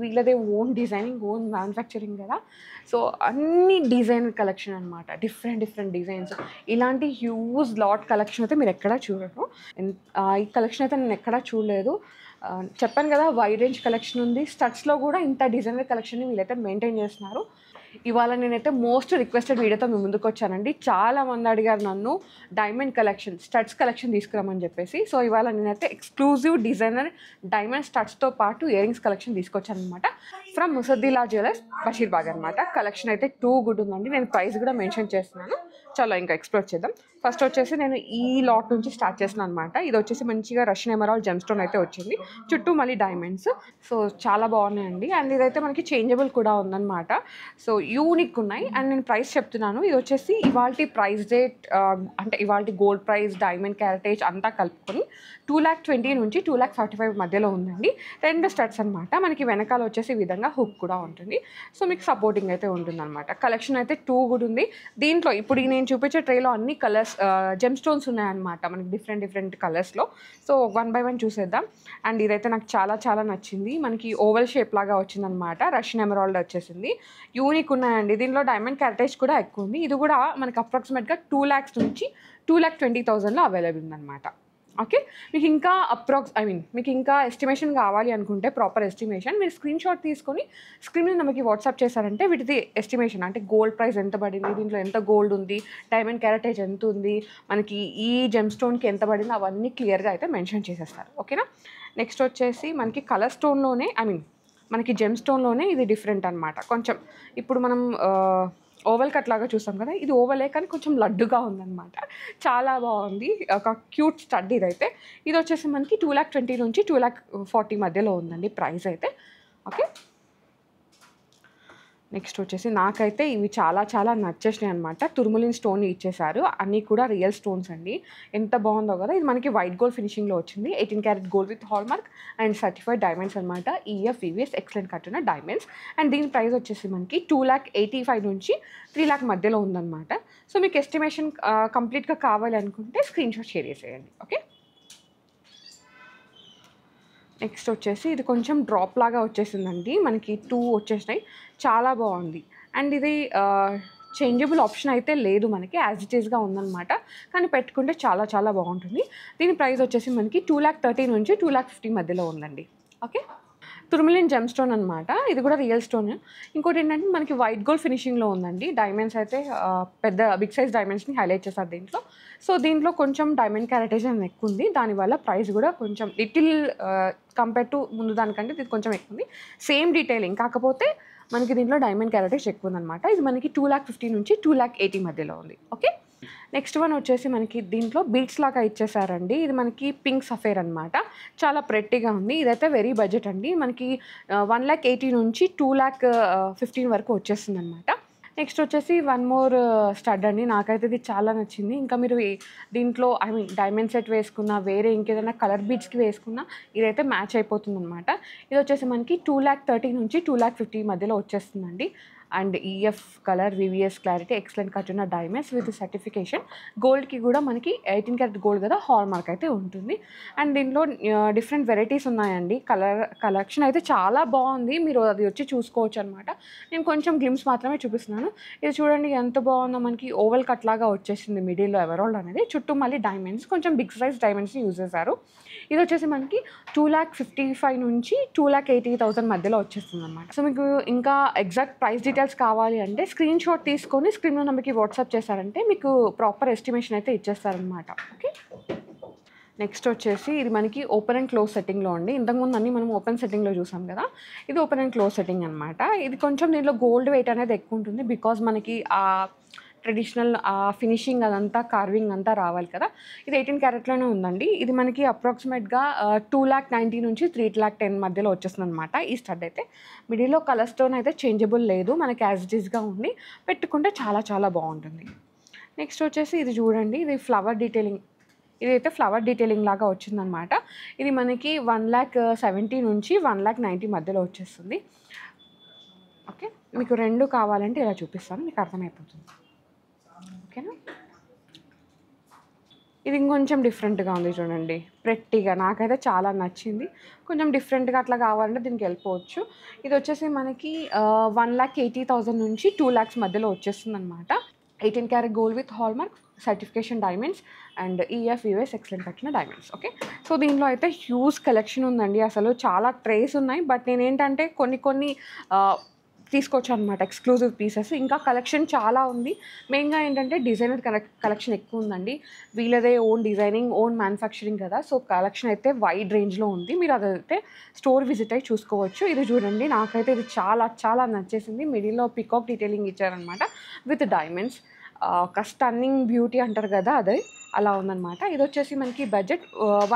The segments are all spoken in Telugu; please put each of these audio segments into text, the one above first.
వీళ్ళదే ఓన్ డిజైనింగ్, ఓన్ మ్యానుఫ్యాక్చరింగ్ కదా. సో అన్ని డిజైన్ కలెక్షన్ అనమాట, డిఫరెంట్ డిజైన్స్. ఇలాంటి హ్యూజ్ లాట్ కలెక్షన్ అయితే మీరు ఎక్కడా చూడరు. ఈ కలెక్షన్ అయితే నేను ఎక్కడా చూడలేదు. చెప్పాను కదా, వైడ్ రేంజ్ కలెక్షన్ ఉంది. స్టడ్స్లో కూడా ఇంత డిజైనర్ కలెక్షన్ని వీళ్ళైతే మెయింటైన్ చేస్తున్నారు. ఇవాళ నేనైతే మోస్ట్ రిక్వెస్టెడ్ వీడియోతో మీ ముందుకు వచ్చానండి. చాలామంది అడిగారు నన్ను డైమండ్ కలెక్షన్, స్టడ్స్ కలెక్షన్ తీసుకురామని చెప్పేసి. సో ఇవాళ నేనైతే ఎక్స్క్లూజివ్ డిజైనర్ డైమండ్ స్టడ్స్తో పాటు ఇయర్ రింగ్స్ కలెక్షన్ తీసుకొచ్చాను అనమాట. ఫ్రమ్ ముసద్దిలా జ్యువెలర్స్, బషీర్బాగ్ అనమాట. కలెక్షన్ అయితే టూ గుడ్ ఉందండి. నేను ప్రైస్ కూడా మెన్షన్ చేస్తున్నాను. చాలా ఇంకా ఎక్స్ప్లోర్ చేద్దాం. ఫస్ట్ వచ్చేసి నేను ఈ లాట్ నుంచి స్టార్ట్ చేస్తున్నాను అనమాట. ఇది వచ్చేసి మంచిగా రష్యన్ ఎమరాల్డ్ జెమ్ స్టోన్ అయితే వచ్చింది, చుట్టూ మళ్ళీ డైమండ్స్. సో చాలా బాగున్నాయండి. అండ్ ఇదైతే మనకి చేంజబుల్ కూడా ఉందన్నమాట. సో యూనిక్ ఉన్నాయి. అండ్ నేను ప్రైస్ చెప్తున్నాను. ఇది వచ్చేసి ఇవాల్టి ప్రైస్ రేట్, అంటే ఇవాల్టి గోల్డ్ ప్రైస్, డైమండ్ క్యారెటేజ్ అంతా కలుపుకొని 2,20,000 నుంచి 2,45,000 మధ్యలో ఉందండి. 2 స్టడ్స్ అనమాట. మనకి వెనకాల వచ్చేసి ఈ విధంగా హుక్ కూడా ఉంటుంది. సో మీకు సపోర్టింగ్ అయితే ఉంటుంది అనమాట. కలెక్షన్ అయితే టూ గుడ్ ఉంది. దీంట్లో ఇప్పుడు నేను చూపించే ట్రేలో అన్ని కలర్స్ జెమ్ స్టోన్స్ ఉన్నాయన్నమాట, మనకి డిఫరెంట్ కలర్స్లో. సో 1 by 1 చూసేద్దాం. అండ్ ఇదైతే నాకు చాలా నచ్చింది. మనకి ఓవల్ షేప్ లాగా వచ్చిందనమాట. రష్యన్ ఎమరాల్డ్ వచ్చేసింది. యూనిక్ ఉన్నాయండి. దీనిలో డైమండ్ క్యారెటేజ్ కూడా ఎక్కువ ఉంది. ఇది కూడా మనకి అప్రాక్సిమేట్గా 2 lakhs నుంచి 2,20,000లో అవైలబుల్ ఉందన్నమాట. ఓకే, మీకు ఇంకా మీకు ఇంకా ఎస్టిమేషన్ కావాలి అనుకుంటే, ప్రాపర్ ఎస్టిమేషన్ మీరు స్క్రీన్ షాట్ తీసుకొని స్క్రీన్ మీద మనకి వాట్సాప్ చేశారంటే వీటిది ఎస్టిమేషన్, అంటే గోల్డ్ ప్రైస్ ఎంత పడింది, దీంట్లో ఎంత గోల్డ్ ఉంది, డైమండ్ క్యారెటేజ్ ఎంత ఉంది, మనకి ఈ జెమ్ స్టోన్కి ఎంత పడింది, అవన్నీ క్లియర్గా అయితే మెన్షన్ చేసేస్తారు. ఓకేనా. నెక్స్ట్ వచ్చేసి మనకి కలర్ స్టోన్లోనే, మనకి జెమ్ స్టోన్లోనే ఇది డిఫరెంట్ అనమాట. కొంచెం ఇప్పుడు మనం ఓవల్ కట్ లాగా చూస్తాం కదా, ఇది ఓవలే కానీ కొంచెం లడ్డుగా ఉందన్నమాట. చాలా బాగుంది. ఒక క్యూట్ స్టడ్ ఇదైతే. ఇది వచ్చేసి మనకి 2,20,000 నుంచి 2,40,000 మధ్యలో ఉందండి ప్రైస్ అయితే. ఓకే, నెక్స్ట్ వచ్చేసి నాకైతే ఇవి చాలా నచ్చేసినాయి అనమాట. తుర్మలిన్ స్టోన్ ఇచ్చేసారు, అన్నీ కూడా రియల్ స్టోన్స్ అండి. ఎంత బాగుందో కదా. ఇది మనకి వైట్ గోల్డ్ ఫినిషింగ్లో వచ్చింది. 18 carat gold with hall mark and certified diamonds అనమాట. ఈఎఫ్ వివిఎస్ ఎక్సలెంట్ కట్ ఉన్న డైమండ్స్. అండ్ దీని ప్రైస్ వచ్చేసి మనకి 2,85,000 నుంచి 3 lakh మధ్యలో ఉందన్నమాట. సో మీకు ఎస్టిమేషన్ కంప్లీట్గా కావాలి అనుకుంటే స్క్రీన్ షాట్ షేర్ చేసేయండి. ఓకే, నెక్స్ట్ వచ్చేసి ఇది కొంచెం డ్రాప్ లాగా వచ్చేసిందండి. మనకి 2 వచ్చేసినాయి. చాలా బాగుంది. అండ్ ఇది చేంజబుల్ ఆప్షన్ అయితే లేదు, మనకి యాజ్ ఇట్ ఈస్గా ఉందన్నమాట. కానీ పెట్టుకుంటే చాలా బాగుంటుంది. దీని ప్రైస్ వచ్చేసి మనకి 2,30,000 నుంచి 2,50,000 మధ్యలో ఉందండి. ఓకే, తుర్మలిన్ జెమ్ స్టోన్ అనమాట. ఇది కూడా రియల్ స్టోన్. ఇంకోటి ఏంటంటే మనకి వైట్ గోల్డ్ ఫినిషింగ్లో ఉందండి. డైమండ్స్ అయితే పెద్ద బిగ్ సైజ్ డైమండ్స్ని హైలైట్ చేస్తారు దీంట్లో. సో దీంట్లో కొంచెం డైమండ్ క్యారెటేజ్ అనేది ఎక్కువ ఉంది. దానివల్ల ప్రైస్ కూడా కొంచెం లిటిల్ కంపేర్ టు ముందు దానికంటే ఇది కొంచెం ఎక్కువ ఉంది. సేమ్ డీటెయిలింగ్, కాకపోతే మనకి దీంట్లో డైమండ్ క్యారెటేజ్ ఎక్కువ ఉందన్నమాట. ఇది మనకి 2,50,000 నుంచి 2,80,000 మధ్యలో ఉంది. ఓకే, నెక్స్ట్ వన్ వచ్చేసి మనకి దీంట్లో బీట్స్ లాగా ఇచ్చేసారండి. ఇది మనకి పింక్ సఫేర్ అనమాట. చాలా ప్రెట్టిగా ఉంది. ఇదైతే వెరీ బడ్జెట్ అండి. మనకి 1,80,000 నుంచి 2,15,000 వరకు వచ్చేస్తుంది అనమాట. నెక్స్ట్ వచ్చేసి వన్ మోర్ స్టడ్ అండి. నాకైతే ఇది చాలా నచ్చింది. ఇంకా మీరు దీంట్లో డైమండ్ సెట్ వేసుకున్నా, వేరే ఇంకేదైనా కలర్ బీడ్స్కి వేసుకున్నా ఇదైతే మ్యాచ్ అయిపోతుంది అనమాట. ఇది వచ్చేసి మనకి 2,30,000 నుంచి 2,50,000 మధ్యలో వచ్చేస్తుందండి. And EF colour, VVS clarity, excellent cut ఉన్న డైమండ్స్ విత్ సర్టిఫికేషన్. గోల్డ్కి కూడా మనకి 18 క్యారెట్ గోల్డ్ కదా, హాల్ మార్క్ అయితే ఉంటుంది. అండ్ దీంట్లో డిఫరెంట్ వెరైటీస్ ఉన్నాయండి. కలెక్షన్ అయితే చాలా బాగుంది. మీరు అది వచ్చి చూసుకోవచ్చు అనమాట. నేను కొంచెం గ్లిమ్స్ మాత్రమే చూపిస్తున్నాను. ఇది చూడండి ఎంత బాగుందో. మనకి ఓవల్ కట్ లాగా వచ్చేసింది మిడిల్లో ఎమరాల్డ్ అనేది, చుట్టూ మళ్ళీ డైమండ్స్, కొంచెం బిగ్ సైజ్ డైమండ్స్ని యూజ్ చేశారు. ఇది వచ్చేసి మనకి 2,55,000 నుంచి 2,80,000 మధ్యలో వచ్చేస్తుంది అనమాట. సో మీకు ఇంకా ఎగ్జాక్ట్ ప్రైస్ డీటెయిల్స్ కావాలి అంటే స్క్రీన్ షాట్ తీసుకొని స్క్రీన్ నెంబర్కి వాట్సాప్ చేశారంటే మీకు ప్రాపర్ ఎస్టిమేషన్ అయితే ఇచ్చేస్తారనమాట. ఓకే, నెక్స్ట్ వచ్చేసి ఇది మనకి ఓపెన్ అండ్ క్లోజ్ సెట్టింగ్లో అండి. ఇంతకుముందు అన్నీ మనం ఓపెన్ సెట్టింగ్లో చూసాం కదా, ఇది ఓపెన్ అండ్ క్లోజ్ సెట్టింగ్ అనమాట. ఇది కొంచెం దీంట్లో గోల్డ్ వెయిట్ అనేది ఎక్కువ ఉంటుంది, బికాజ్ మనకి ఆ ట్రెడిషనల్ ఫినిషింగ్ అదంతా, కార్వింగ్ అంతా రావాలి కదా. ఇది 18 క్యారెట్లోనే ఉందండి. ఇది మనకి అప్రాక్సిమేట్గా 2,90,000 నుంచి 3,10,000 మధ్యలో వచ్చేస్తుంది అనమాట. ఈ స్టడ్ అయితే మిడిల్లో కలర్ స్టోన్ అయితే చేంజబుల్ లేదు, మనకి యాజ్ ఇట్ ఈస్గా ఉంది. పెట్టుకుంటే చాలా బాగుంటుంది. నెక్స్ట్ వచ్చేసి ఇది చూడండి, ఇది ఫ్లవర్ డీటెయిలింగ్. ఇదైతే ఫ్లవర్ డీటెయిలింగ్ లాగా వచ్చిందనమాట. ఇది మనకి 1,70,000 నుంచి 1,90,000 మధ్యలో వచ్చేస్తుంది. ఓకే, మీకు 2 కావాలంటే ఇలా చూపిస్తాను, మీకు అర్థమైపోతుంది. ఓకేనా. ఇది ఇంకొంచెం డిఫరెంట్గా ఉంది చూడండి, ప్రెట్టిగా నాకైతే చాలా నచ్చింది. కొంచెం డిఫరెంట్గా అట్లా కావాలంటే దీనికి వెళ్ళిపోవచ్చు. ఇది వచ్చేసి మనకి 1,80,000 నుంచి 2 lakhs మధ్యలో వచ్చేస్తుంది అనమాట. 18 carat gold with hallmark certification diamonds and EF US excellent కట్టిన డైమండ్స్. ఓకే, సో దీనిలో అయితే హ్యూజ్ కలెక్షన్ ఉందండి, అసలు చాలా ట్రేస్ ఉన్నాయి. బట్ నేనేంటంటే కొన్ని తీసుకోవచ్చు అనమాట, ఎక్స్క్లూజివ్ పీసెస్. ఇంకా కలెక్షన్ చాలా ఉంది. మెయిన్గా ఏంటంటే డిజైనర్ కలెక్షన్ ఎక్కువ ఉందండి. వీళ్ళదే ఓన్ డిజైనింగ్, ఓన్ మ్యానుఫ్యాక్చరింగ్ కదా, సో కలెక్షన్ అయితే వైడ్ రేంజ్లో ఉంది. మీరు అదైతే స్టోర్ విజిట్ అయ్యి చూసుకోవచ్చు. ఇది చూడండి, నాకైతే ఇది చాలా చాలా నచ్చేసింది. మిడిల్లో పికాక్ డీటెయిలింగ్ ఇచ్చారనమాట విత్ డైమండ్స్. ఒక స్టన్నింగ్ బ్యూటీ అంటారు కదా, అదే అలా ఉందన్నమాట. ఇది వచ్చేసి మనకి బడ్జెట్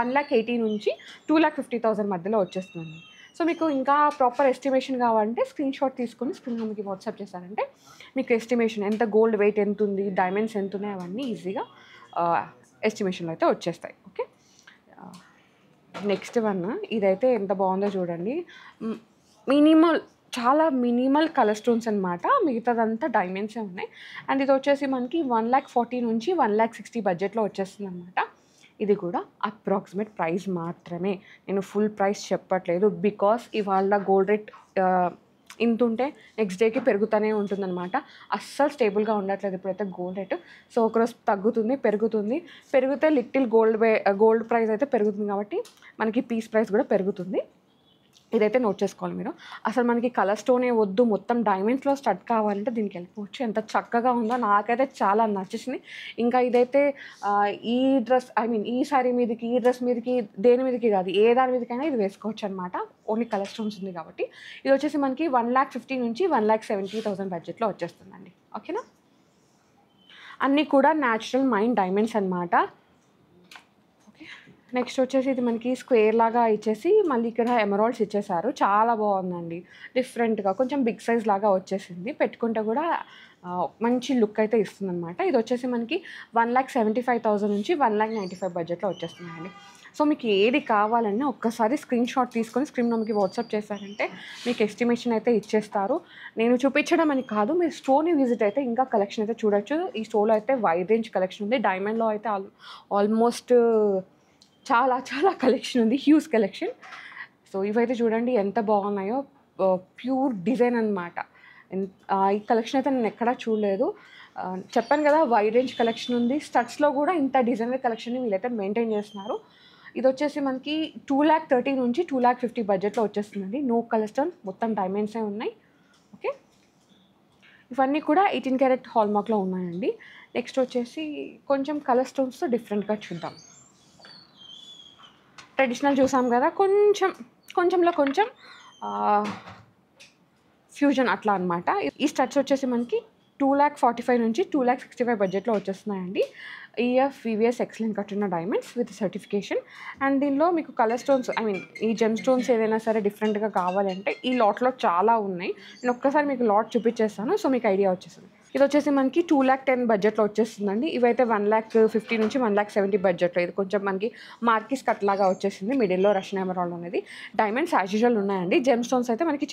1,80,000 నుంచి 2,50,000 మధ్యలో వచ్చేస్తుంది. సో మీకు ఇంకా ప్రాపర్ ఎస్టిమేషన్ కావాలంటే స్క్రీన్ షాట్ తీసుకొని స్క్రీన్లో మీకు వాట్సాప్ చేశారంటే మీకు ఎస్టిమేషన్ ఎంత గోల్డ్ వెయిట్ ఎంత ఉంది, డైమండ్స్ ఎంత ఉన్నాయి, అవన్నీ ఈజీగా ఎస్టిమేషన్లో అయితే వచ్చేస్తాయి. ఓకే, నెక్స్ట్ వన్ ఇదైతే ఎంత బాగుందో చూడండి. చాలా మినిమల్ కలర్ స్టోన్స్ అనమాట, మిగతాదంతా డైమండ్సే ఉన్నాయి. అండ్ ఇది వచ్చేసి మనకి 1,40,000 నుంచి 1,60,000 బడ్జెట్లో వచ్చేస్తుంది అనమాట. ఇది కూడా అప్రాక్సిమేట్ ప్రైస్ మాత్రమే, నేను ఫుల్ ప్రైస్ చెప్పట్లేదు. బికాస్ ఇవాళ గోల్డ్ రేట్ ఇంత ఉంటే నెక్స్ట్ డేకి పెరుగుతూనే ఉంటుందన్నమాట. అస్సలు స్టేబుల్గా ఉండట్లేదు ఇప్పుడైతే గోల్డ్ రేట్. సో ఒకరోజు తగ్గుతుంది, పెరిగితే లిటిల్ గోల్డ్ ప్రైస్ అయితే పెరుగుతుంది, కాబట్టి మనకి పీస్ ప్రైస్ కూడా పెరుగుతుంది. ఇదైతే నోట్ చేసుకోవాలి మీరు. అసలు మనకి కలర్ స్టోనే వద్దు, మొత్తం డైమండ్స్లో స్టడ్ కావాలంటే దీనికి వెళ్ళిపోవచ్చు. ఎంత చక్కగా ఉందో, నాకైతే చాలా నచ్చేసింది. ఇంకా ఇదైతే ఈ డ్రెస్ ఈ శారీ మీదకి, ఈ డ్రెస్ మీదకి, దేని మీదకి కాదు, ఏ దాని మీదకైనా ఇది వేసుకోవచ్చు అనమాట. ఓన్లీ కలర్ స్టోన్స్ ఉంది కాబట్టి. ఇది వచ్చేసి మనకి 1,50,000 నుంచి 1,70,000 బడ్జెట్లో వచ్చేస్తుందండి. ఓకేనా, అన్నీ కూడా న్యాచురల్ మైన్ డైమండ్స్ అనమాట. నెక్స్ట్ వచ్చేసి ఇది మనకి స్క్వేర్ లాగా ఇచ్చేసి మళ్ళీ ఇక్కడ ఎమరాల్డ్స్ ఇచ్చేసారు. చాలా బాగుందండి, డిఫరెంట్గా కొంచెం బిగ్ సైజ్ లాగా వచ్చేసింది. పెట్టుకుంటే కూడా మంచి లుక్ అయితే ఇస్తుంది అనమాట. ఇది వచ్చేసి మనకి 1,75,000 నుంచి 1,95,000 బడ్జెట్లో వచ్చేస్తున్నాయండి. సో మీకు ఏది కావాలన్నా ఒక్కసారి స్క్రీన్ షాట్ తీసుకొని స్క్రీన్లో మీకు వాట్సాప్ చేశారంటే మీకు ఎస్టిమేషన్ అయితే ఇచ్చేస్తారు. నేను చూపించడం అని కాదు, మీరు స్టోర్ని విజిట్ అయితే ఇంకా కలెక్షన్ అయితే చూడొచ్చు. ఈ స్టోర్లో అయితే వైడ్ రేంజ్ కలెక్షన్ ఉంది. డైమండ్లో అయితే ఆల్మోస్ట్ చాలా చాలా కలెక్షన్ ఉంది, హ్యూజ్ కలెక్షన్. సో ఇవైతే చూడండి ఎంత బాగున్నాయో, ప్యూర్ డిజైన్ అనమాట. ఈ కలెక్షన్ అయితే నేను ఎక్కడా చూడలేదు. చెప్పాను కదా, వైడ్ రేంజ్ కలెక్షన్ ఉంది. స్టడ్స్లో కూడా ఇంత డిజైనర్ కలెక్షన్ని వీళ్ళైతే మెయింటైన్ చేస్తున్నారు. ఇది వచ్చేసి మనకి 2,30,000 నుంచి 2,50,000 బడ్జెట్లో వచ్చేస్తుందండి. నో కలర్ స్టోన్, మొత్తం డైమండ్సే ఉన్నాయి. ఓకే, ఇవన్నీ కూడా 18 క్యారెట్ హాల్మార్క్లో ఉన్నాయండి. నెక్స్ట్ వచ్చేసి కొంచెం కలర్ స్టోన్స్తో డిఫరెంట్గా చూద్దాం. ట్రెడిషనల్ చూసాం కదా, కొంచెంలో కొంచెం ఫ్యూజన్ అట్లా అనమాట. ఈ స్టడ్స్ వచ్చేసి మనకి 2,45,000 నుంచి 2,65,000 బడ్జెట్లో వచ్చేస్తున్నాయండి. ఈఎఫ్ వివిఎస్ ఎక్సలెంట్ కట్టిన డైమండ్స్ విత్ సర్టిఫికేషన్. అండ్ దీనిలో మీకు కలర్ స్టోన్స్ ఈ జెమ్ స్టోన్స్ ఏదైనా సరే డిఫరెంట్గా కావాలంటే ఈ లాట్లో చాలా ఉన్నాయి. నేను ఒక్కసారి మీకు లాట్ చూపించేస్తాను, సో మీకు ఐడియా వచ్చేస్తుంది. ఇది వచ్చేసి మనకి 2,10,000 బడ్జెట్లో వచ్చేస్తుందండి. ఇవైతే 1,50,000 నుంచి 1,70,000 బడ్జెట్లో. ఇది కొంచెం మనకి మార్కిస్ కట్ లాగా వచ్చేసింది, మిడిల్లో రష్యన్ ఎమరాల్డ్ అనేది. డైమండ్స్ యాజ్ యూజువల్ ఉన్నాయండి. జెమ్ స్టోన్స్ అయితే మనకి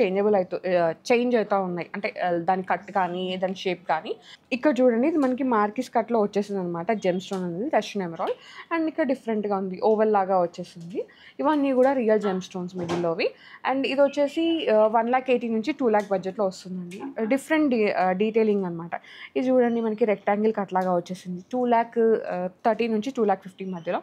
చేంజ్ అవుతూ ఉన్నాయి, అంటే దాని కట్ కానీ దాని షేప్ కానీ. ఇక్కడ చూడండి, ఇది మనకి మార్కిస్ కట్లో వచ్చేసింది అనమాట జెమ్ స్టోన్ అనేది, రష్యన్ ఎమరాల్డ్. అండ్ ఇక్కడ డిఫరెంట్గా ఉంది, ఓవెల్ లాగా వచ్చేసింది. ఇవన్నీ కూడా రియల్ జెమ్ స్టోన్స్ మిడిల్లోవి. అండ్ ఇది వచ్చేసి 1,80,000 నుంచి 2,00,000 బడ్జెట్లో వస్తుందండి. డిఫరెంట్ డీటెయిలింగ్ అనమాట. ఇది చూడండి, మనకి రెక్టాంగిల్ కట్ లాగా వచ్చేసింది. 2,30,000 నుంచి 2,50,000 మధ్యలో.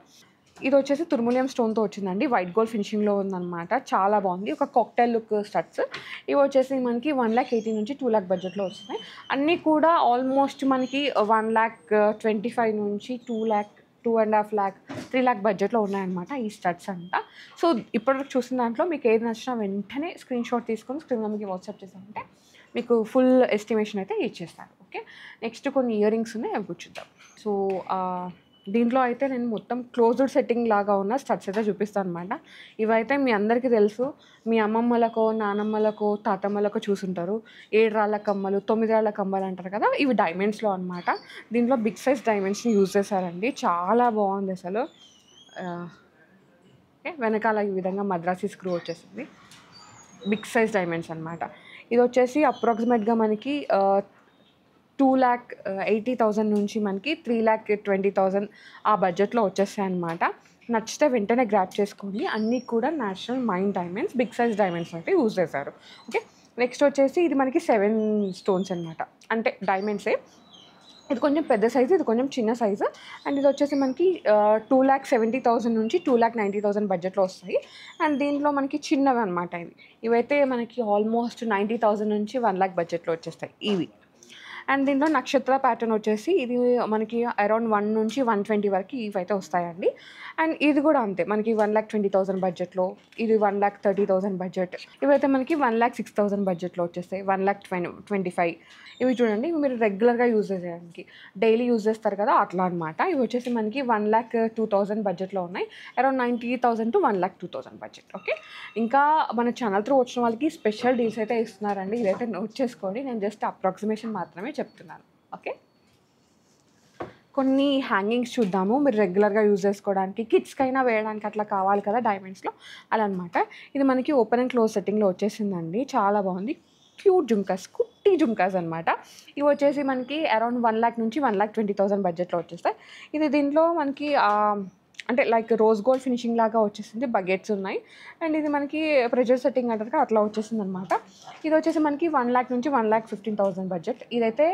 ఇది వచ్చేసి తుర్ములియం స్టోన్తో వచ్చిందండి, వైట్ గోల్డ్ ఫినిషింగ్లో ఉందన్నమాట. చాలా బాగుంది, ఒక కాక్టైల్ లుక్ స్టడ్స్. ఇవి వచ్చేసి మనకి 1,80,000 నుంచి 2,00,000 బడ్జెట్లో వస్తున్నాయి. అన్నీ కూడా ఆల్మోస్ట్ మనకి 1,25,000 నుంచి 2,00,000, 2.5 lakh, 3 lakh బడ్జెట్లో ఉన్నాయన్నమాట ఈ స్టడ్స్ అంతా. సో ఇప్పటివరకు చూసిన దాంట్లో మీకు ఏది నచ్చినా వెంటనే స్క్రీన్ షాట్ తీసుకొని స్క్రీన్లో మీకు వాట్సాప్ చేసామంటే మీకు ఫుల్ ఎస్టిమేషన్ అయితే ఇచ్చేస్తాను. ఓకే, నెక్స్ట్ కొన్ని ఇయర్ రింగ్స్ ఉన్నాయి, అవి కూర్చుద్దాం. సో దీంట్లో అయితే నేను మొత్తం క్లోజ్డ్ సెట్టింగ్ లాగా ఉన్న స్టడ్స్ అయితే చూపిస్తాను అనమాట. ఇవైతే మీ అందరికీ తెలుసు, మీ అమ్మమ్మలకో నానమ్మలకో తాతమ్మలకో చూసుంటారు. 7 రాళ్ళ కమ్మలు, 9 రాళ్ళ కమ్మలు అంటారు కదా, ఇవి డైమండ్స్లో అనమాట. దీంట్లో బిగ్ సైజ్ డైమండ్స్ని యూజ్ చేశారండి, చాలా బాగుంది అసలు. ఓకే, వెనకాల ఈ విధంగా మద్రాసీ స్క్రూ వచ్చేసింది, బిగ్ సైజ్ డైమండ్స్ అనమాట. ఇది వచ్చేసి అప్రాక్సిమేట్గా మనకి 2,80,000 నుంచి మనకి 3,20,000 ఆ బడ్జెట్లో వచ్చేస్తాయి అనమాట. నచ్చితే వెంటనే గ్రాప్ చేసుకోండి. అన్నీ కూడా natural mine diamonds, big size diamonds అయితే యూజ్ చేశారు. ఓకే, నెక్స్ట్ వచ్చేసి ఇది మనకి 7 స్టోన్స్ అనమాట, అంటే డైమండ్సే. ఇది కొంచెం పెద్ద సైజు, ఇది కొంచెం చిన్న సైజు. అండ్ ఇది వచ్చేసి మనకి 2,70,000 నుంచి 2,90,000 బడ్జెట్లో వస్తాయి. అండ్ దీంట్లో మనకి చిన్నవి అనమాట ఇవైతే మనకి ఆల్మోస్ట్ 90,000 నుంచి 1,00,000 బడ్జెట్లో వచ్చేస్తాయి ఇవి. అండ్ దీంట్లో నక్షత్ర ప్యాటర్న్ వచ్చేసి ఇది మనకి అరౌండ్ 1 నుంచి 120 వరకు ఇవైతే వస్తాయండి. అండ్ ఇది కూడా అంతే, మనకి 1,20,000 బడ్జెట్లో, ఇది 1,30,000 బడ్జెట్. ఇవైతే మనకి 1,06,000 బడ్జెట్లో వచ్చేస్తాయి. 1,25,000 ఇవి చూడండి, ఇవి మీరు రెగ్యులర్గా యూజ్ చేసేయడానికి, డైలీ యూజ్ చేస్తారు కదా అట్లా అనమాట. ఇవి వచ్చేసి మనకి 1,02,000 బడ్జెట్లో ఉన్నాయి. Around 90,000 to 1,02,000 budget. ఓకే, ఇంకా మన ఛానల్ త్రూ వచ్చిన వాళ్ళకి స్పెషల్ డీల్స్ అయితే ఇస్తున్నారండి. ఇదైతే నోట్ చేసుకోండి, నేను జస్ట్ అప్రాక్సిమేషన్ మాత్రమే చెప్తున్నాను. ఓకే, కొన్ని హ్యాంగింగ్స్ చూద్దాము. మీరు రెగ్యులర్గా యూజ్ చేసుకోవడానికి, కిడ్స్కైనా వేయడానికి అట్లా కావాలి కదా డైమండ్స్లో, అలా అనమాట. ఇది మనకి ఓపెన్ అండ్ క్లోజ్ సెట్టింగ్లో వచ్చేసిందండి. చాలా బాగుంది, క్యూట్ జుమ్కాస్, కుట్టి జుమ్కాస్ అనమాట. ఇవి వచ్చేసి మనకి అరౌండ్ 1,00,000 నుంచి 1,20,000 బడ్జెట్లో వచ్చేస్తాయి. ఇది దీంట్లో మనకి అంటే లైక్ రోజ్ గోల్డ్ ఫినిషింగ్ లాగా వచ్చేసింది, బకెట్స్ ఉన్నాయి. అండ్ ఇది మనకి ప్రెజర్ సెట్టింగ్ అంటారు కదా అట్లా వచ్చేసింది అనమాట. ఇది వచ్చేసి మనకి 1,00,000 నుంచి 1,15,000 బడ్జెట్. ఇదైతే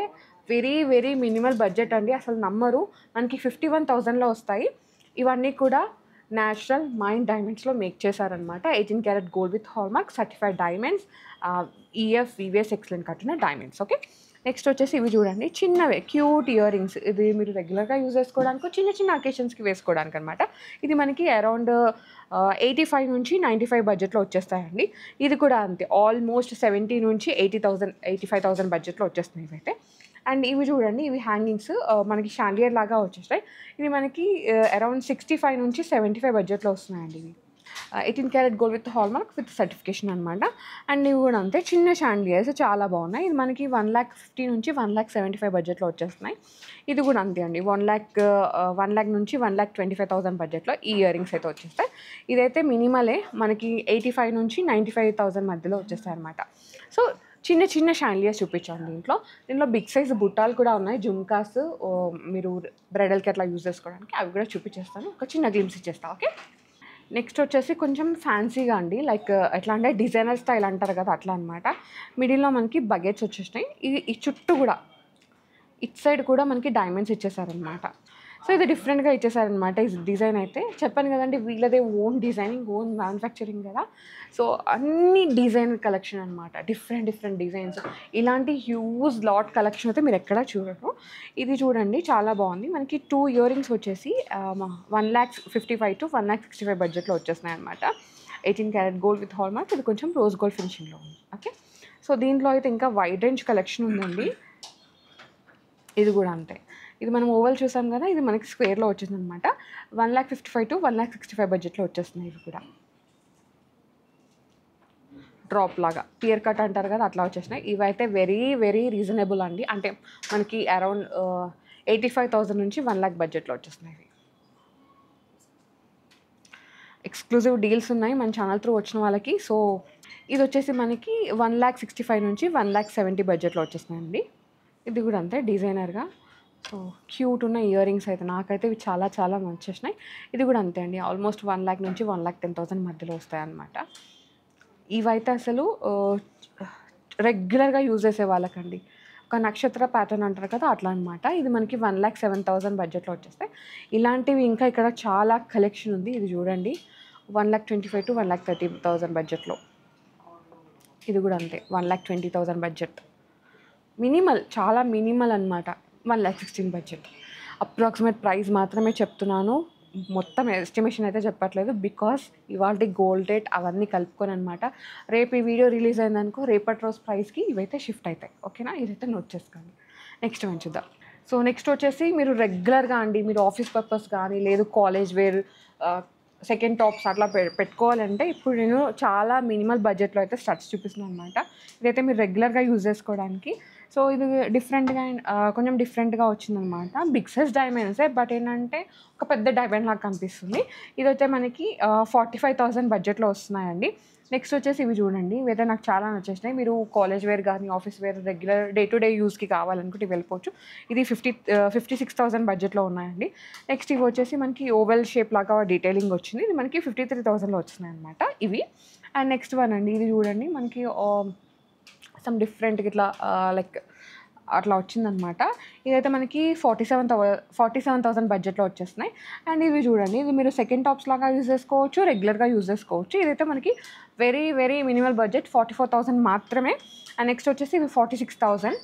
వెరీ వెరీ మినిమల్ బడ్జెట్ అండి, అసలు నమ్మరు. మనకి 51,000లో వస్తాయి. ఇవన్నీ కూడా న్యాచురల్ మైన్ డైమండ్స్లో మేక్ చేశారనమాట. 18 carat gold with hallmark certified diamonds, EF VVS excellent కట్టిన డైమండ్స్. ఓకే, నెక్స్ట్ వచ్చేసి ఇవి చూడండి, చిన్నవే క్యూట్ ఇయర్ రింగ్స్. ఇది మీరు రెగ్యులర్గా యూజ్ చేసుకోవడానికి, చిన్న చిన్న అకేషన్స్కి వేసుకోవడానికి అనమాట. ఇది మనకి అరౌండ్ 85 నుంచి 95 బడ్జెట్లో వచ్చేస్తాయండి. ఇది కూడా అంతే, ఆల్మోస్ట్ 70 నుంచి 85,000 బడ్జెట్లో వచ్చేస్తున్నాయి ఇవైతే. అండ్ ఇవి చూడండి, ఇవి హ్యాంగింగ్స్ మనకి షాండియర్ లాగా వచ్చేస్తాయి. ఇవి మనకి అరౌండ్ 65 నుంచి 75 బడ్జెట్లో వస్తున్నాయండి. ఇవి 18 carat gold with hallmark with certification అనమాట. అండ్ ఇవి కూడా అంతే, చిన్న షాండియర్స్ చాలా బాగున్నాయి. ఇది మనకి 1,50,000 నుంచి 1,75,000 బడ్జెట్లో వచ్చేస్తున్నాయి. ఇది కూడా అంతే అండి, 1,00,000 నుంచి 1,25,000 బడ్జెట్లో ఈ ఇయర్ రింగ్స్ అయితే వచ్చేస్తాయి. ఇదైతే మినిమలే, మనకి 85 నుంచి 95,000 మధ్యలో వచ్చేస్తాయి అనమాట. సో చిన్న చిన్న షాండియర్స్ చూపించాను దీంట్లో బిగ్ సైజ్ బుట్టాలు కూడా ఉన్నాయి, జుమ్కాస్ మీరు బ్రైడల్కి అట్లా యూజ్ చేసుకోవడానికి, అవి కూడా చూపించేస్తాను. ఒక చిన్న గ్లిమ్స్ ఇచ్చేస్తాను. ఓకే, నెక్స్ట్ వచ్చేసి కొంచెం ఫ్యాన్సీగా అండి, లైక్ ఎట్లా అంటే డిజైనర్ స్టైల్ అంటారు కదా అట్లా అనమాట. మిడిల్లో మనకి బకెట్స్ వచ్చేసినాయి. ఈ చుట్టూ కూడా ఇట్ సైడ్ కూడా మనకి డైమండ్స్ ఇచ్చేసారనమాట. సో ఇది డిఫరెంట్గా ఇచ్చేసారనమాట. ఈ డిజైన్ అయితే చెప్పాను కదండి, వీళ్ళదే ఓన్ డిజైనింగ్, ఓన్ మ్యానుఫ్యాక్చరింగ్ కదా. సో అన్ని డిజైన్ కలెక్షన్ అనమాట, డిఫరెంట్ డిజైన్స్. ఇలాంటి హ్యూజ్ లాట్ కలెక్షన్ అయితే మీరు ఎక్కడా చూడరు. ఇది చూడండి, చాలా బాగుంది. మనకి 2 ఇయర్ రింగ్స్ వచ్చేసి 1,55,000 to 1,65,000 బడ్జెట్లో వచ్చేస్తున్నాయి అనమాట. 18 క్యారెట్ గోల్డ్ విత్ హాల్మార్క్. ఇది కొంచెం రోజ్ గోల్డ్ ఫినిషింగ్లో ఉంది. ఓకే, సో దీంట్లో అయితే ఇంకా వైడ్ రేంజ్ కలెక్షన్ ఉందండి. ఇది కూడా అంతే, ఇది మనం ఓవల్ చూసాం కదా, ఇది మనకి స్క్వేర్లో వచ్చింది అనమాట. 1,55,000 to 1,65,000 బడ్జెట్లో వచ్చేస్తున్నాయి. ఇవి కూడా డ్రాప్ లాగా, క్లియర్ కట్ అంటారు కదా అట్లా వచ్చేసినాయి. ఇవైతే వెరీ వెరీ రీజనబుల్ అండి, అంటే మనకి అరౌండ్ 85,000 నుంచి 1,00,000 బడ్జెట్లో వచ్చేస్తున్నాయి. ఇవి ఎక్స్క్లూజివ్ డీల్స్ ఉన్నాయి మన ఛానల్ త్రూ వచ్చిన వాళ్ళకి. సో ఇది వచ్చేసి మనకి 1,65,000 నుంచి 1,70,000 బడ్జెట్లో వచ్చేస్తున్నాయండి. ఇది కూడా అంతే, డిజైనర్గా. సో క్యూట్ ఉన్న ఇయర్ రింగ్స్ అయితే నాకైతే ఇవి చాలా చాలా నచ్చేసినాయి. ఇది కూడా అంతే అండి, ఆల్మోస్ట్ 1,00,000 నుంచి 1,10,000 మధ్యలో వస్తాయి అన్నమాట. ఇవైతే అసలు రెగ్యులర్గా యూజ్ చేసే వాళ్ళకండి, ఒక నక్షత్ర ప్యాటర్న్ అంటారు కదా అట్లా అనమాట. ఇది మనకి 1,07,000 బడ్జెట్లో వచ్చేస్తాయి. ఇలాంటివి ఇంకా ఇక్కడ చాలా కలెక్షన్ ఉంది. ఇది చూడండి, 1,25,000 to 1,30,000 బడ్జెట్లో. ఇది కూడా అంతే, 1,20,000 బడ్జెట్. మినిమల్, చాలా మినిమల్ అనమాట. 1,16,000 బడ్జెట్. అప్రాక్సిమేట్ ప్రైస్ మాత్రమే చెప్తున్నాను, మొత్తం ఎస్టిమేషన్ అయితే చెప్పట్లేదు. బికాస్ ఇవాళ గోల్డ్ రేట్ అవన్నీ కలుపుకొని అనమాట. రేపు ఈ వీడియో రిలీజ్ అయిందనుకో, రేపటి రోజు ప్రైస్కి ఇవైతే షిఫ్ట్ అవుతాయి. ఓకేనా, ఇదైతే నోట్ చేసుకోండి. నెక్స్ట్ వన్ చూద్దాం. సో నెక్స్ట్ వచ్చేసి మీరు రెగ్యులర్గా అండి, మీరు ఆఫీస్ పర్పస్ కానీ లేదు కాలేజ్ వేర్ సెకండ్ టాప్స్ అట్లా పెట్టుకోవాలంటే ఇప్పుడు నేను చాలా మినిమల్ బడ్జెట్లో అయితే స్టడ్స్ చూపిస్తున్నాను అనమాట. ఇదైతే మీరు రెగ్యులర్గా యూజ్ చేసుకోవడానికి. సో ఇది డిఫరెంట్గా కొంచెం డిఫరెంట్గా వచ్చిందనమాట. బిగ్ సైజ్ డైమండ్సే, బట్ ఏంటంటే ఒక పెద్ద డైమండ్ లాగా కనిపిస్తుంది. ఇదైతే మనకి 45,000 బడ్జెట్లో వస్తున్నాయండి. నెక్స్ట్ వచ్చేసి ఇవి చూడండి, ఇవైతే నాకు చాలా నచ్చేసినాయి. మీరు కాలేజ్ వేర్ కానీ office wear regular day to day యూస్కి కావాలనుకుంటే వెళ్ళిపోవచ్చు. ఇది 56,000 బడ్జెట్లో ఉన్నాయండి. నెక్స్ట్ ఇవి వచ్చేసి మనకి ఓవెల్ షేప్ లాగా డీటెయిలింగ్ వచ్చింది. ఇది మనకి 53,000లో వచ్చినాయి అనమాట ఇవి. అండ్ నెక్స్ట్ వన్ అండి, ఇది చూడండి మనకి సమ్ డిఫరెంట్గా ఇట్లా లైక్ అట్లా వచ్చిందనమాట. ఇదైతే మనకి 47,000 బడ్జెట్లో వచ్చేస్తున్నాయి. అండ్ ఇవి చూడండి, ఇది మీరు సెకండ్ టాప్స్ లాగా యూజ్ చేసుకోవచ్చు, రెగ్యులర్గా యూజ్ చేసుకోవచ్చు. ఇదైతే మనకి వెరీ వెరీ మినిమల్ బడ్జెట్ 44,000 మాత్రమే. అండ్ నెక్స్ట్ వచ్చేసి ఇవి 46,000,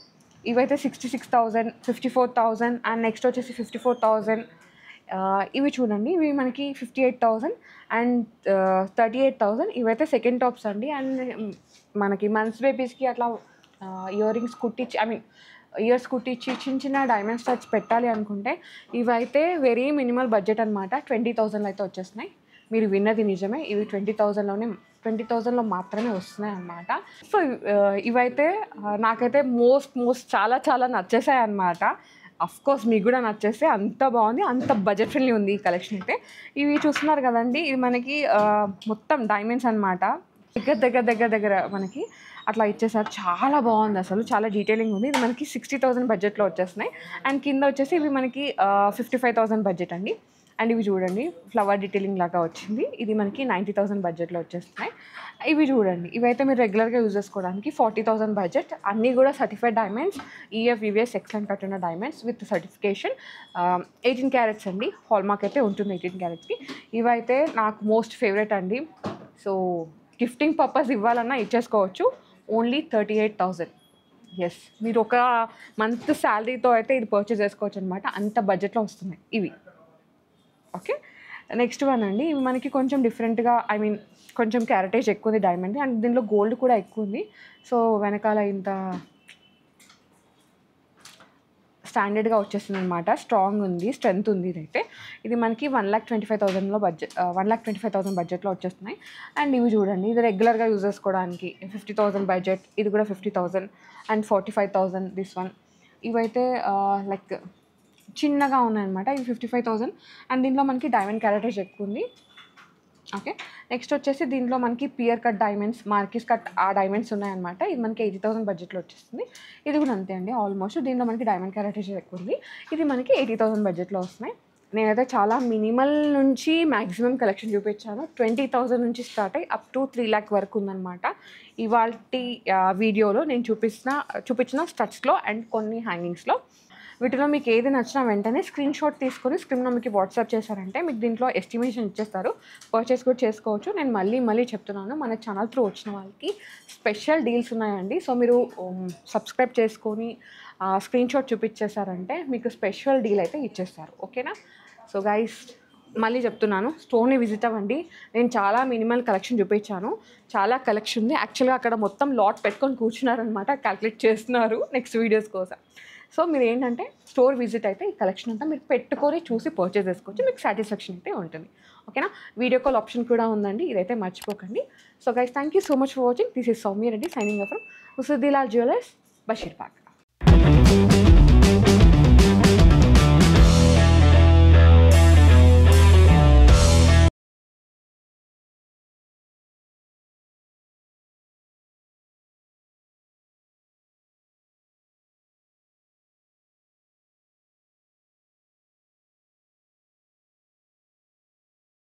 ఇవైతే 66,000, 54,000 అండ్ నెక్స్ట్ వచ్చేసి 54,000. ఇవి చూడండి, ఇవి మనకి 58,000 అండ్ 38,000. ఇవైతే సెకండ్ టాప్స్ అండి. అండ్ మనకి మన్స్ బేబీస్కి అట్లా ఇయర్ రింగ్స్ కుట్టించి ఇయర్స్ కుట్టించి చిన్న డైమండ్ స్టార్స్ పెట్టాలి అనుకుంటే ఇవైతే వెరీ మినిమల్ బడ్జెట్ అనమాట. 20,000లో అయితే వచ్చేస్తున్నాయి. మీరు విన్నది నిజమే, ఇవి 20,000లో మాత్రమే వస్తున్నాయి అన్నమాట. సో ఇవైతే నాకైతే మోస్ట్ చాలా నచ్చేసాయి అనమాట. అఫ్కోర్స్ మీకు కూడా నచ్చేస్తే, అంత బాగుంది, అంత బడ్జెట్ ఫ్రెండ్లీ ఉంది ఈ కలెక్షన్ అయితే. ఇవి చూస్తున్నారు కదండి, ఇది మనకి మొత్తం డైమండ్స్ అనమాట. దగ్గర మనకి అట్లా ఇచ్చేసారు. చాలా బాగుంది అసలు, చాలా డీటెయిలింగ్ ఉంది. ఇది మనకి 60,000 బడ్జెట్లో వచ్చేస్తున్నాయి. అండ్ కింద వచ్చేసి ఇవి మనకి 55,000 బడ్జెట్ అండి. అండ్ ఇవి చూడండి, ఫ్లవర్ డీటెయిలింగ్ లాగా వచ్చింది. ఇది మనకి 90,000 బడ్జెట్లో వచ్చేస్తున్నాయి. ఇవి చూడండి, ఇవైతే మీరు రెగ్యులర్గా యూజ్ చేసుకోవడానికి 40,000 బడ్జెట్. అన్నీ కూడా సర్టిఫైడ్ డైమండ్స్, EF ఎక్సలెంట్ కట్టిన డైమండ్స్ విత్ సర్టిఫికేషన్. 18 క్యారెట్స్ అండి, హాల్మార్క్ అయితే ఉంటుంది 18 క్యారెట్స్కి. ఇవైతే నాకు మోస్ట్ ఫేవరెట్ అండి. సో గిఫ్టింగ్ పర్పస్ ఇవ్వాలన్నా ఇచ్చేసుకోవచ్చు. ఓన్లీ 38,000. ఎస్, మీరు ఒక మంత్ శాలరీతో అయితే ఇది పర్చేస్ చేసుకోవచ్చు అనమాట. అంత బడ్జెట్లో వస్తున్నాయి ఇవి. ఓకే, నెక్స్ట్ వన్ అండి, ఇవి మనకి కొంచెం డిఫరెంట్గా కొంచెం క్యారెటేజ్ ఎక్కువ ఉంది డైమండ్. అండ్ దీనిలో గోల్డ్ కూడా ఎక్కువ ఉంది. సో వెనకాల ఇంత స్టాండర్డ్గా వచ్చేస్తుంది అనమాట. స్ట్రాంగ్ ఉంది, స్ట్రెంత్ ఉంది. ఇదైతే ఇది మనకి 1,25,000లో 1,25,000 బడ్జెట్లో వచ్చేస్తున్నాయి. అండ్ ఇవి చూడండి, ఇది రెగ్యులర్గా యూజ్ చేసుకోవడానికి 50,000 బడ్జెట్. ఇది కూడా 50,000 అండ్ 45,000 దిస్ వన్. ఇవైతే లైక్ చిన్నగా ఉన్నాయన్నమాట. ఇవి 55,000 అండ్ దీంట్లో మనకి డైమండ్ క్యారెటేజ్ ఎక్కువ ఉంది. ఓకే, నెక్స్ట్ వచ్చేసి దీంట్లో మనకి pear cut diamonds, marquise cut ఆ డైమండ్స్ ఉన్నాయన్నమాట. ఇది మనకి 80,000 బడ్జెట్లో వచ్చేస్తుంది. ఇది కూడా అంతే అండి ఆల్మోస్ట్. దీంట్లో మనకి డైమండ్ క్యారెటేజ్ ఎక్కువ ఉంది. ఇది మనకి 80,000 బడ్జెట్లో వస్తున్నాయి. నేనైతే చాలా మినిమల్ నుంచి మ్యాక్సిమం కలెక్షన్ చూపించాను. 20,000 నుంచి స్టార్ట్ అయ్యి అప్ టు 3 lakh వరకు ఉందన్నమాట. ఇవాళ వీడియోలో నేను చూపించిన స్టడ్స్లో అండ్ కొన్ని హ్యాంగింగ్స్లో. వీటిలో మీకు ఏది నచ్చినా వెంటనే స్క్రీన్ షాట్ తీసుకొని స్క్రీన్లో మీకు వాట్సాప్ చేశారంటే మీకు దీంట్లో ఎస్టిమేషన్ ఇచ్చేస్తారు. పర్చేస్ కూడా చేసుకోవచ్చు. నేను మళ్ళీ చెప్తున్నాను, మన ఛానల్ త్రూ వచ్చిన వాళ్ళకి స్పెషల్ డీల్స్ ఉన్నాయండి. సో మీరు సబ్స్క్రైబ్ చేసుకొని స్క్రీన్ షాట్ చూపించేశారంటే మీకు స్పెషల్ డీల్ అయితే ఇచ్చేస్తారు. ఓకేనా? సో గైస్, మళ్ళీ చెప్తున్నాను, స్టోర్ని విజిట్ అవ్వండి. నేను చాలా మినిమల్ కలెక్షన్ చూపించాను. చాలా కలెక్షన్ ఉంది. యాక్చువల్గా అక్కడ మొత్తం లాట్ పెట్టుకొని కూర్చున్నారనమాట, క్యాల్కులేట్ చేస్తున్నారు నెక్స్ట్ వీడియోస్ కోసం. సో మీరు ఏంటంటే స్టోర్ విజిట్ అయితే ఈ కలెక్షన్ అంతా మీరు పెట్టుకొని చూసి పర్చేస్ చేసుకోవచ్చు. మీకు సాటిస్ఫాక్షన్ అయితే ఉంటుంది. ఓకేనా? వీడియో కాల్ ఆప్షన్ కూడా ఉందండి, ఇదైతే మర్చిపోకండి. So guys, thank you so much for watching. This is Soumya Reddy signing off from Musaddilal jewellers, Basheerbagh.